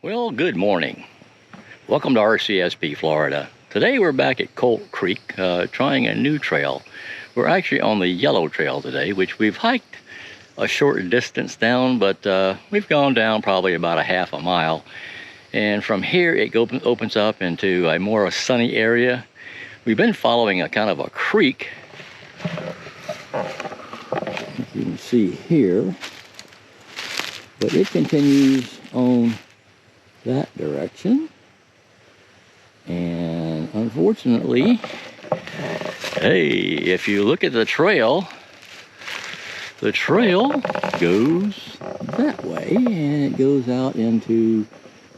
Well, good morning. Welcome to RCSP, Florida. Today we're back at Colt Creek trying a new trail. We're actually on the yellow trail today, which we've hiked a short distance down, but we've gone down probably about a half a mile. And from here it opens up into a more sunny area. We've been following a kind of a creek. As you can see here, but it continues on that direction, and unfortunately, hey, if you look at the trail goes that way, and it goes out into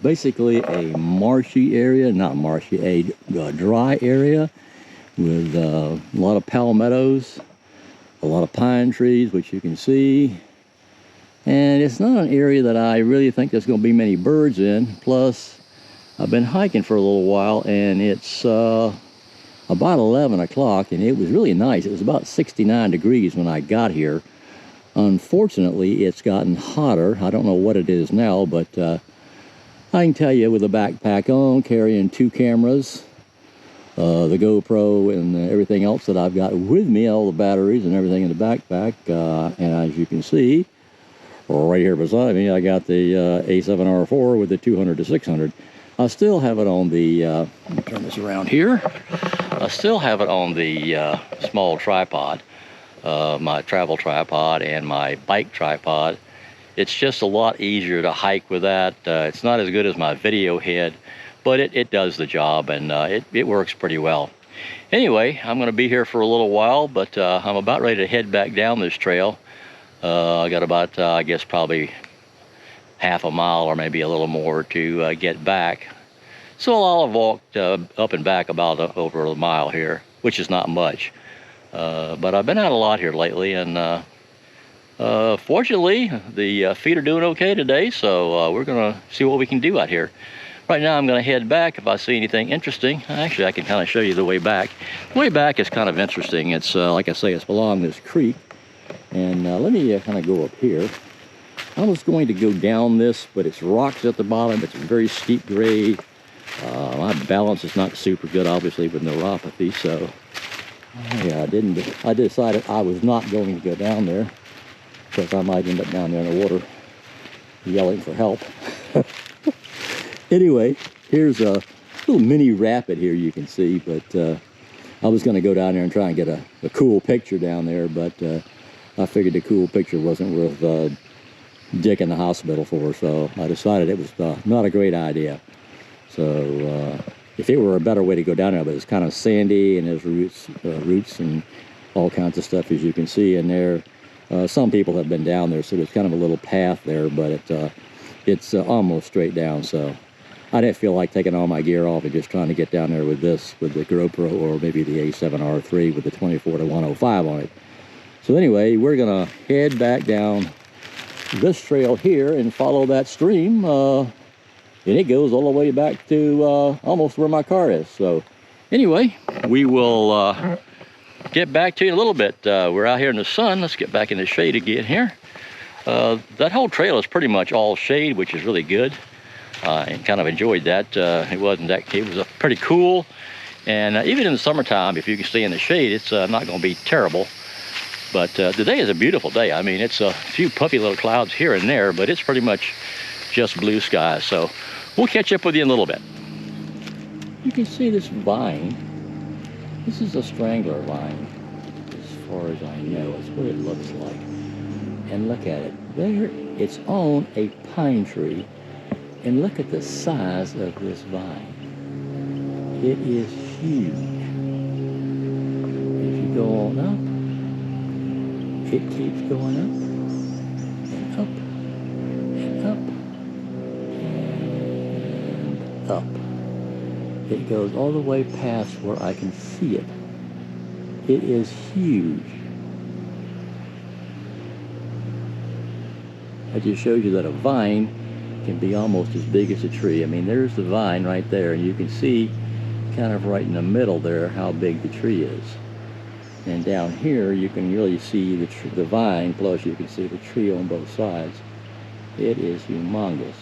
basically a marshy area, not marshy, a dry area with a lot of palmettos, a lot of pine trees, which you can see. And it's not an area that I really think there's going to be many birds in. Plus, I've been hiking for a little while, and it's about 11 o'clock, and it was really nice. It was about 69 degrees when I got here. Unfortunately, it's gotten hotter. I don't know what it is now, but I can tell you with a backpack on, carrying 2 cameras, the GoPro and everything else that I've got with me, all the batteries and everything in the backpack, and as you can see, right here beside me, I got the A7R4 with the 200 to 600. I still have it on the, let me turn this around here. I still have it on the small tripod, my travel tripod and my bike tripod. It's just a lot easier to hike with that. It's not as good as my video head, but it does the job, and it works pretty well. Anyway, I'm going to be here for a little while, but I'm about ready to head back down this trail. I got about, I guess, probably half a mile or maybe a little more to get back. So I'll have walked up and back about over a mile here, which is not much. But I've been out a lot here lately, and fortunately, the feet are doing okay today, so we're going to see what we can do out here. Right now I'm going to head back. If I see anything interesting, actually I can kind of show you the way back. The way back is kind of interesting. It's, like I say, it's along this creek. And let me kind of go up here. I was going to go down this, but it's rocks at the bottom. It's a very steep grade. My balance is not super good, obviously, with neuropathy. So, yeah, I decided I was not going to go down there, because I might end up down there in the water yelling for help. Anyway, here's a little mini rapid here you can see, but I was going to go down there and try and get a cool picture down there, but I figured the cool picture wasn't worth Dick in the hospital for, so I decided it was not a great idea. So if it were a better way to go down there, but it's kind of sandy and there's roots and all kinds of stuff, as you can see in there. Some people have been down there, so there's kind of a little path there, but it's almost straight down. So I didn't feel like taking all my gear off and just trying to get down there with the GoPro or maybe the A7R3 with the 24 to 105 on it. So anyway, we're gonna head back down this trail here and follow that stream, and it goes all the way back to almost where my car is. So anyway, we will get back to you in a little bit. We're out here in the sun. Let's get back in the shade again here. That whole trail is pretty much all shade, which is really good. And kind of enjoyed that. It was pretty cool, and even in the summertime, if you can stay in the shade, it's not going to be terrible. But today is a beautiful day. I mean, it's a few puffy little clouds here and there, but it's pretty much just blue skies. So we'll catch up with you in a little bit. You can see this vine. This is a strangler vine, as far as I know. It's what it looks like. And look at it. There, it's on a pine tree. And look at the size of this vine. It is huge. If you go on up, it keeps going up and up and up and up. It goes all the way past where I can see it. It is huge. That just shows you that a vine can be almost as big as a tree. I mean, there's the vine right there, and you can see kind of right in the middle there how big the tree is. And down here you can really see the vine, plus you can see the tree on both sides. It is humongous.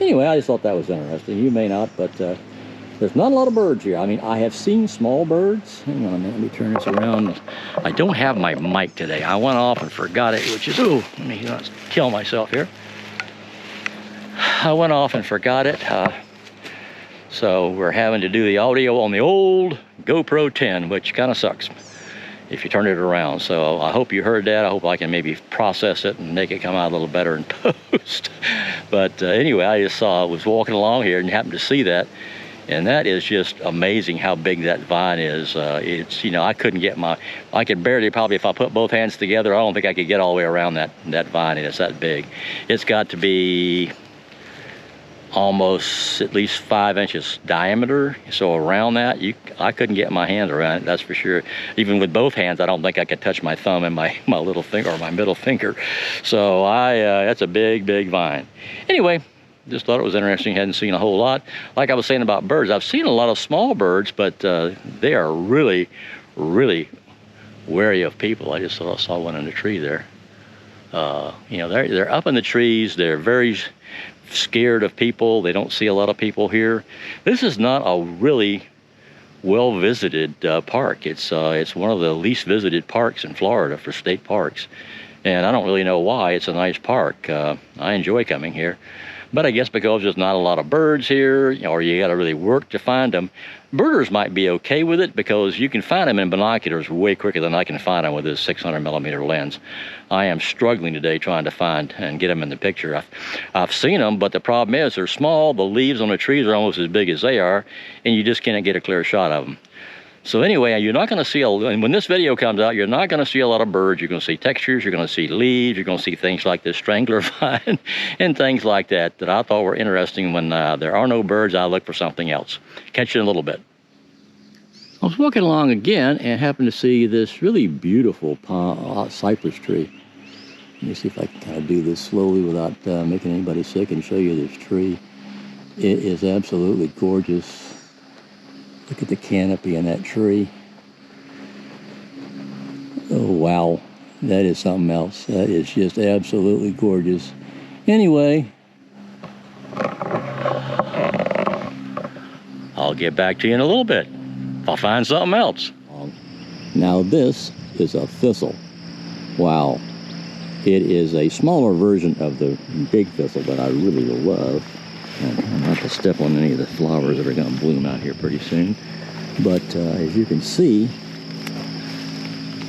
Anyway, I just thought that was interesting. You may not, but there's not a lot of birds here. I mean, I have seen small birds. Hang on a minute, let me turn this around. I don't have my mic today. I went off and forgot it, which is, ooh, let me not kill myself here. I went off and forgot it. So we're having to do the audio on the old GoPro 10, which kind of sucks if you turn it around. So I hope you heard that. I hope I can maybe process it and make it come out a little better in post. But anyway, I just was walking along here and happened to see that. And that is just amazing how big that vine is. It's, you know, I could barely, probably if I put both hands together, I don't think I could get all the way around that vine, and it's that big. It's got to be almost at least 5 inches diameter. So around that, I couldn't get my hand around it, that's for sure. Even with both hands, I don't think I could touch my thumb and my little finger, or my middle finger. So that's a big, big vine. Anyway, just thought it was interesting. Hadn't seen a whole lot. Like I was saying about birds, I've seen a lot of small birds, but they are really, really wary of people. I just saw one in the tree there. You know, they're up in the trees. They're very scared of people. They don't see a lot of people here. This is not a really well visited park. It's one of the least visited parks in Florida for state parks, and I don't really know why. It's a nice park. I enjoy coming here, but I guess because there's not a lot of birds here, or you got to really work to find them. Birders might be okay with it because you can find them in binoculars way quicker than I can find them with this 600mm lens. I am struggling today trying to find and get them in the picture. I've seen them, but the problem is they're small. The leaves on the trees are almost as big as they are, and you just can't get a clear shot of them. So anyway, you're not going to see and when this video comes out, you're not going to see a lot of birds. You're going to see textures, you're going to see leaves, you're going to see things like this strangler vine and things like that I thought were interesting. When there are no birds, I look for something else. Catch you in a little bit. I was walking along again and happened to see this really beautiful cypress tree. Let me see if I can kind of do this slowly without making anybody sick and show you this tree. It is absolutely gorgeous. Look at the canopy on that tree. Oh, wow. That is something else. That is just absolutely gorgeous. Anyway, I'll get back to you in a little bit. I'll find something else. Now this is a thistle. Wow. It is a smaller version of the big thistle that I really love. I'm not to step on any of the flowers that are going to bloom out here pretty soon. But as you can see,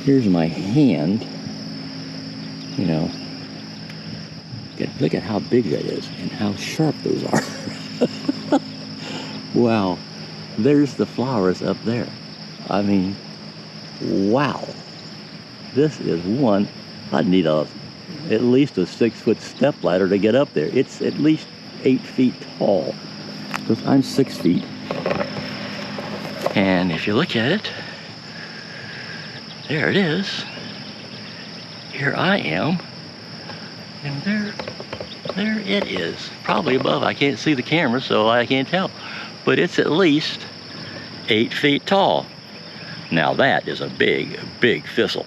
here's my hand. You know, look at how big that is and how sharp those are. Wow, there's the flowers up there. I mean, wow. This is one, I'd need at least a 6-foot step ladder to get up there. It's at least 8 feet tall, because I'm 6 feet. And if you look at it, there it is. Here I am, and there it is. Probably above. I can't see the camera, so I can't tell. But it's at least 8 feet tall. Now that is a big, big thistle.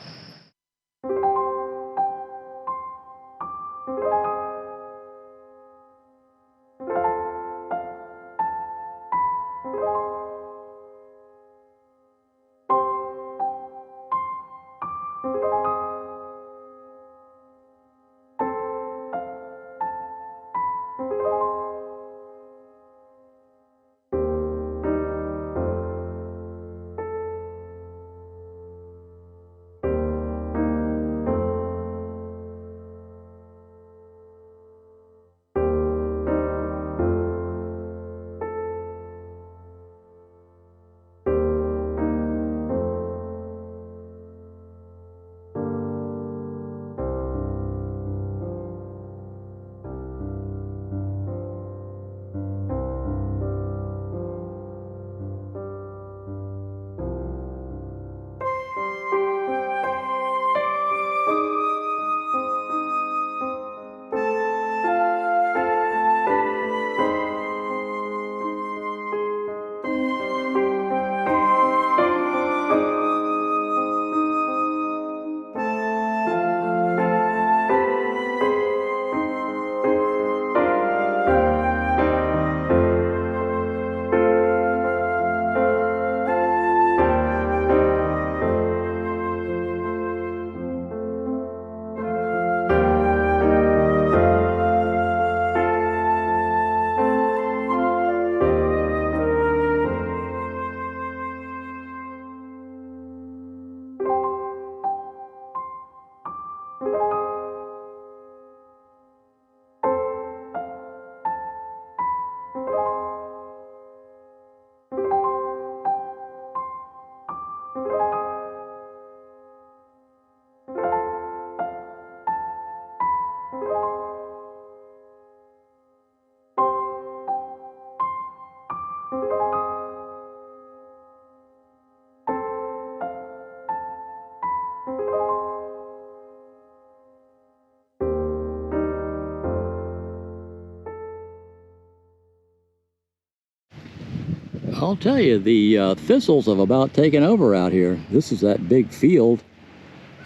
I'll tell you, the thistles have about taken over out here. This is that big field,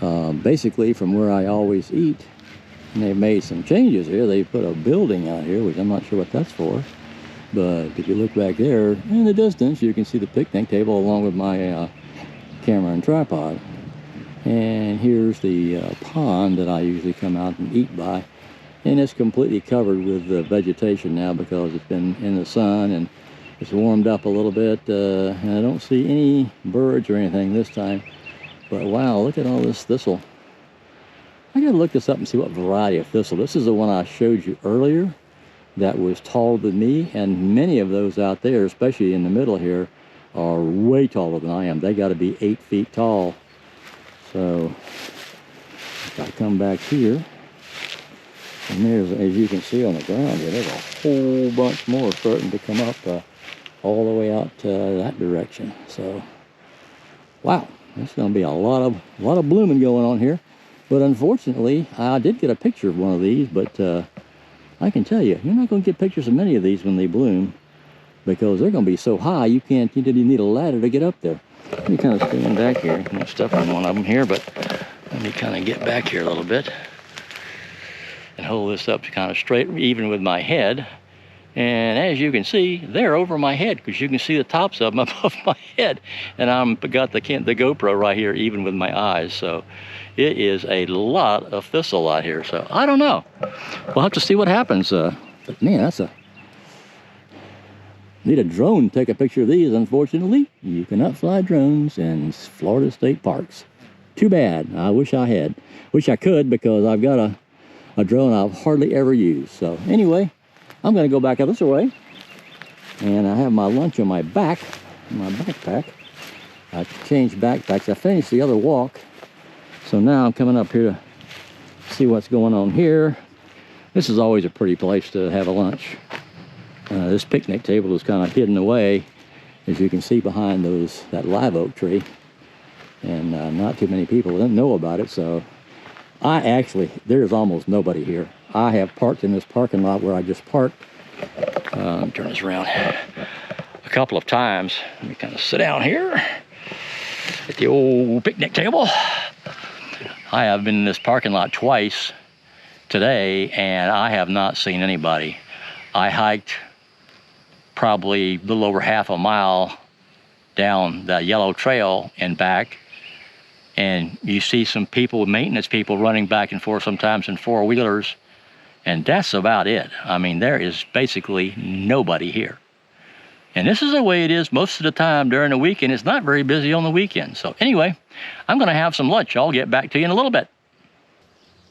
basically from where I always eat. And they've made some changes here. They put a building out here, which I'm not sure what that's for. But if you look back there in the distance, you can see the picnic table along with my camera and tripod. And here's the pond that I usually come out and eat by. And it's completely covered with vegetation now because it's been in the sun and it's warmed up a little bit. And I don't see any birds or anything this time. But wow, look at all this thistle. I gotta look this up and see what variety of thistle. This is the one I showed you earlier that was taller than me, and many of those out there, especially in the middle here, are way taller than I am. They gotta be 8 feet tall. So if I come back here, and there's, as you can see on the ground here, there's a whole bunch more starting to come up all the way out that direction. So wow, there's gonna be a lot of blooming going on here. But unfortunately, I did get a picture of one of these, but I can tell you, you're not going to get pictures of many of these when they bloom because they're going to be so high, you need a ladder to get up there. Let me kind of stand back here. I'm going to step on one of them here, but let me kind of get back here a little bit and hold this up kind of straight, even with my head. And as you can see, they're over my head because you can see the tops of them above my head. And I've got the GoPro right here, even with my eyes. So it is a lot of thistle out here. So I don't know. We'll have to see what happens. But man, need a drone to take a picture of these. Unfortunately, you cannot fly drones in Florida state parks. Too bad. I wish I had. Wish I could because I've got a drone I've hardly ever used. So anyway, I'm going to go back out this way, and I have my lunch on my back, my backpack. I changed backpacks. I finished the other walk, so now I'm coming up here to see what's going on here. This is always a pretty place to have a lunch. This picnic table is kind of hidden away, as you can see behind that live oak tree, and not too many people don't know about it. So there's almost nobody here. I have parked in this parking lot where I just parked. Turn this around a couple of times. Let me kind of sit down here at the old picnic table. I have been in this parking lot twice today, and I have not seen anybody. I hiked probably a little over half a mile down the yellow trail and back, and you see some people, maintenance people, running back and forth sometimes in four-wheelers. And that's about it. I mean, there is basically nobody here. And this is the way it is most of the time during the weekend. It's not very busy on the weekend. So anyway, I'm going to have some lunch. I'll get back to you in a little bit.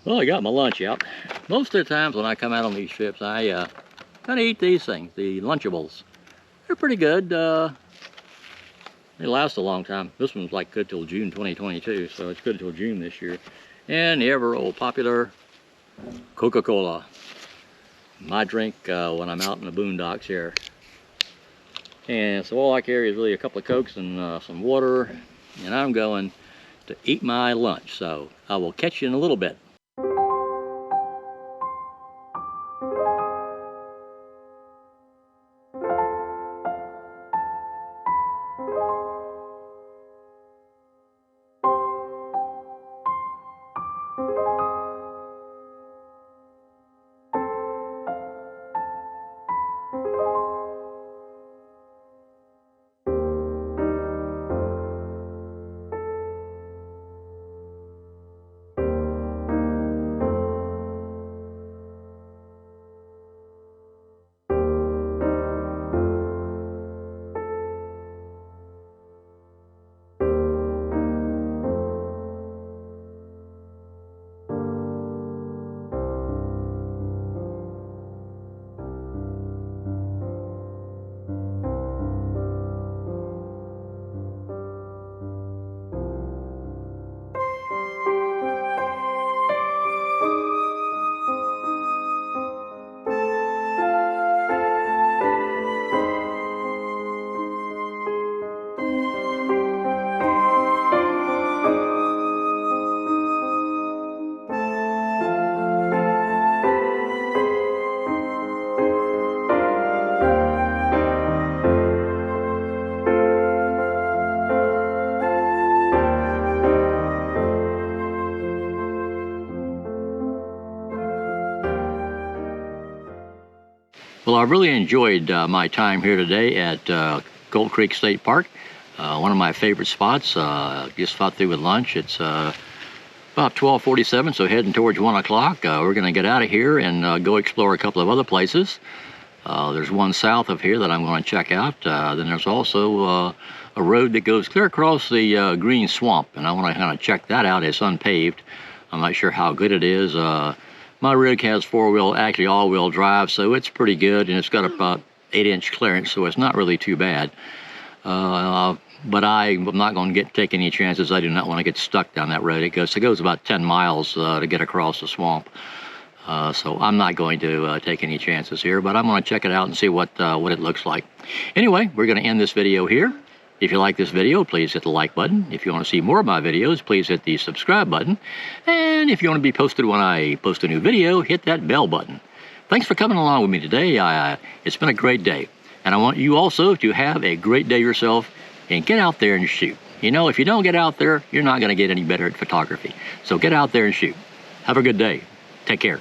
Well, I got my lunch out. Most of the times when I come out on these trips, I kind of eat these things, the Lunchables. They're pretty good. They last a long time. This one's like good till June 2022, so it's good till June this year. And the ever old popular Coca-Cola, my drink when I'm out in the boondocks here. And so all I carry is really a couple of Cokes and some water, and I'm going to eat my lunch. So I will catch you in a little bit. Well, I really enjoyed my time here today at Colt Creek State Park. One of my favorite spots. Just about through with lunch. It's about 12:47, so heading towards 1 o'clock. We're going to get out of here and go explore a couple of other places. There's one south of here that I'm going to check out. Then there's also a road that goes clear across the green swamp, and I want to kind of check that out. It's unpaved. I'm not sure how good it is. My rig has actually all-wheel drive, so it's pretty good, and it's got about 8-inch clearance, so it's not really too bad. But I'm not going to take any chances. I do not want to get stuck down that road. It goes about 10 miles to get across the swamp. So I'm not going to take any chances here, but I'm going to check it out and see what it looks like. Anyway, we're going to end this video here. If you like this video, please hit the like button. If you want to see more of my videos, please hit the subscribe button. And if you want to be posted when I post a new video, hit that bell button. Thanks for coming along with me today. It's been a great day. And I want you also to have a great day yourself and get out there and shoot. You know, if you don't get out there, you're not going to get any better at photography. So get out there and shoot. Have a good day. Take care.